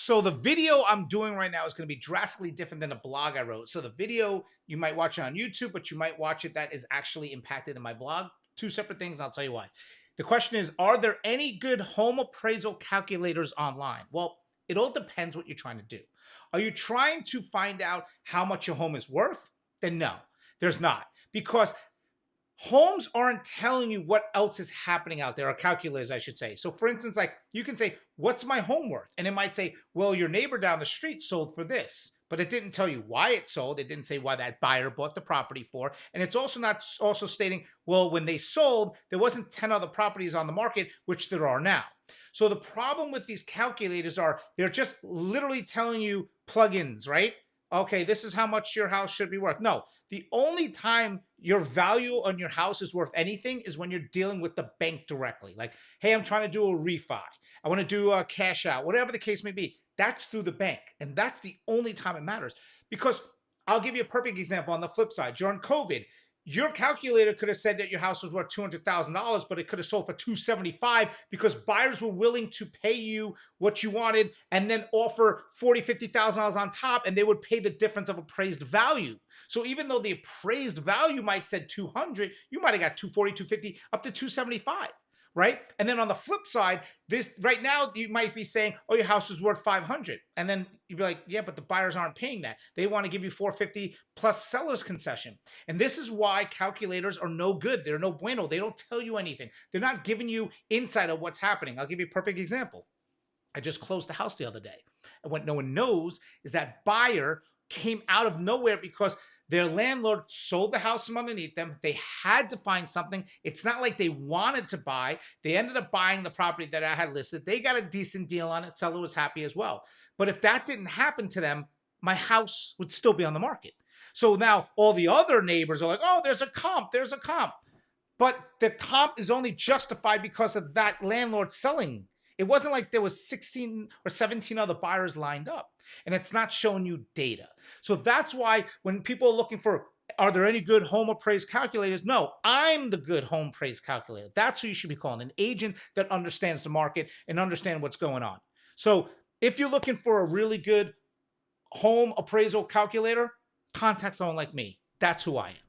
So the video I'm doing right now is going to be drastically different than a blog I wrote. So the video, you might watch it on YouTube, but you might watch it that is actually impacted in my blog. Two separate things. I'll tell you why. The question is, are there any good home appraisal calculators online? Well, it all depends what you're trying to do. Are you trying to find out how much your home is worth? Then no, there's not. Because homes aren't telling you what else is happening out there, or calculators, I should say. So for instance, like you can say, what's my home worth? And it might say, well, your neighbor down the street sold for this, but it didn't tell you why it sold. It didn't say why that buyer bought the property for. And it's also not also stating, well, when they sold, there wasn't 10 other properties on the market, which there are now. So the problem with these calculators are they're just literally telling you plugins, right? Okay, this is how much your house should be worth. No, the only time your value on your house is worth anything is when you're dealing with the bank directly. Like, hey, I'm trying to do a refi. I want to do a cash out, whatever the case may be. That's through the bank. And that's the only time it matters. Because I'll give you a perfect example on the flip side. During COVID, your calculator could have said that your house was worth $200,000, but it could have sold for $275 because buyers were willing to pay you what you wanted and then offer $40,000, $50,000 on top, and they would pay the difference of appraised value. So even though the appraised value might said 200, you might have got 240, 250, up to 275. Right? And then on the flip side, this right now you might be saying, oh, your house is worth 500. And then you'd be like, yeah, but the buyers aren't paying that. They want to give you 450 plus seller's concession. And this is why calculators are no good. They're no bueno. They don't tell you anything. They're not giving you insight of what's happening. I'll give you a perfect example. I just closed the house the other day. And what no one knows is that buyer came out of nowhere because their landlord sold the house from underneath them. They had to find something. It's not like they wanted to buy. They ended up buying the property that I had listed. They got a decent deal on it. Seller was happy as well. But if that didn't happen to them, my house would still be on the market. So now all the other neighbors are like, oh, there's a comp. There's a comp. But the comp is only justified because of that landlord selling. It wasn't like there was 16 or 17 other buyers lined up, and it's not showing you data. So that's why when people are looking for, are there any good home appraised calculators? No, I'm the good home appraised calculator. That's who you should be calling, an agent that understands the market and understands what's going on. So if you're looking for a really good home appraisal calculator, contact someone like me. That's who I am.